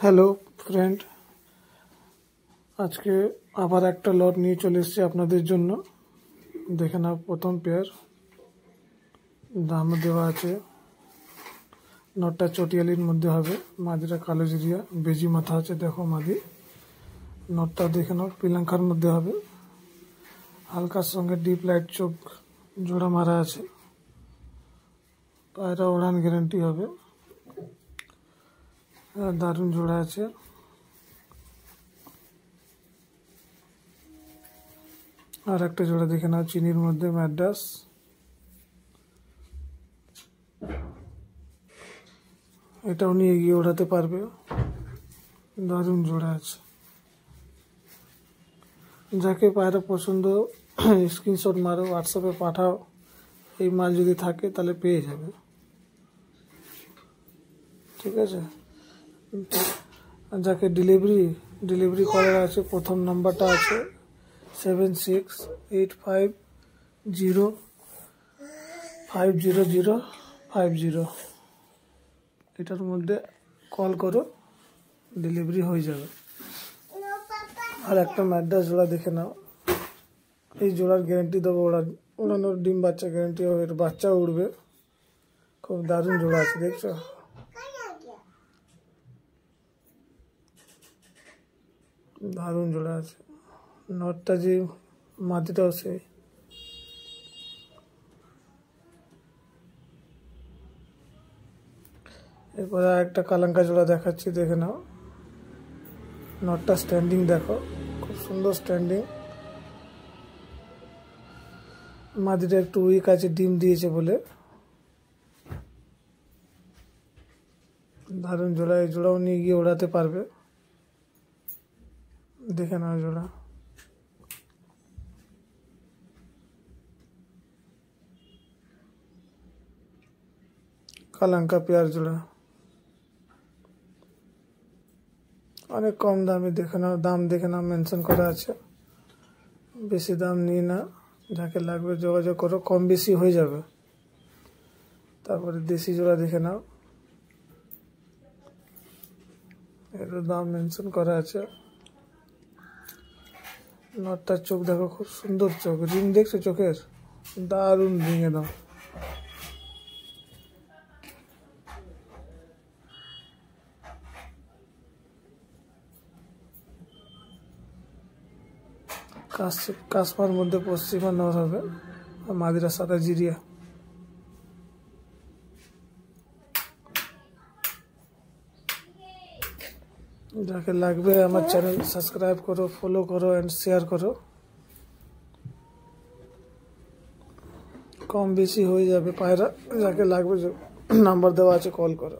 Hello friend, আজকে আবার একটা লট নিয়ে চলে এসেছি আপনাদের জন্য। দেখে নাও, প্রথম পেয়ার দাম দেওয়া আছে। নটটা চটিয়ালির মধ্যে হবে, মাদিটা কালো জিরিয়া, বেজি মাথা আছে। দেখো মাদি নটটা দেখে নাও, পিলাঙ্কার মধ্যে হবে, হালকার সঙ্গে ডিপ লাইট চোখ জোড়া মারা আছে। পায়রা ওড়ান গ্যারান্টি হবে, দারুণ জোড়া আছে। আর একটা জোড়া দেখে নাও, চিনির মধ্যে ম্যাড্রাস। এটাও নিয়ে গিয়ে ওড়াতে পারবে, দারুণ জোড়া আছে। যাকে পায়রা পছন্দ স্ক্রিনশট মারো, হোয়াটসঅ্যাপে পাঠাও। এই মাল যদি থাকে তাহলে পেয়ে যাবে, ঠিক আছে। যাকে ডেলিভারি করার আছে, প্রথম নাম্বারটা আছে 7685050050। এটার মধ্যে কল করো, ডেলিভারি হয়ে যাবে। আর একটা ম্যাড্রাস জোড়া দেখে নাও, এই জোড়ার গ্যারান্টি দেবো, ওড়ানোর ডিম বাচ্চা গ্যারান্টি হবে, এর বাচ্চাও উঠবে। খুব দারুণ জোড়া আছে, দেখছো? দারুণ জোড়া আছে। নটটা যে মাটিটাও সেই। এরপরে একটা কালাঙ্কা জোড়া দেখাচ্ছি, দেখে নাও। নটটা স্ট্যান্ডিং দেখো, খুব সুন্দর স্ট্যান্ডিং। মাদিটা একটু উইক আছে, ডিম দিয়েছে বলে। দারুণ জোড়া, এই জোড়াও নিয়ে গিয়ে ওড়াতে পারবে। দেখে নাও জোড়া। কালাঙ্কা পেয়ার জোড়া, অনেক কম দামে। দেখে নাও, দাম দেখে নাও, মেনশন করা আছে। বেশি দাম নিয়ে না, যাকে লাগবে যোগাযোগ করো, কম বেশি হয়ে যাবে। তারপরে দেশি জোড়া দেখে নাও, এর দাম মেনশন করা আছে। নটটার চোখ দেখো, খুব সুন্দর চোখ, রিং দেখছো চোখের? দারুণ রিং একদম। কাশমার মধ্যে পশ্চিমা নর হবে, মাদিরা সাদা জিরিয়া। যাকে লাগবে আমার চ্যানেল সাবস্ক্রাইব করো, ফলো করো অ্যান্ড শেয়ার করো। কম বেশি হয়ে যাবে পায়রা, যাকে লাগবে নাম্বার দেওয়া আছে, কল করো।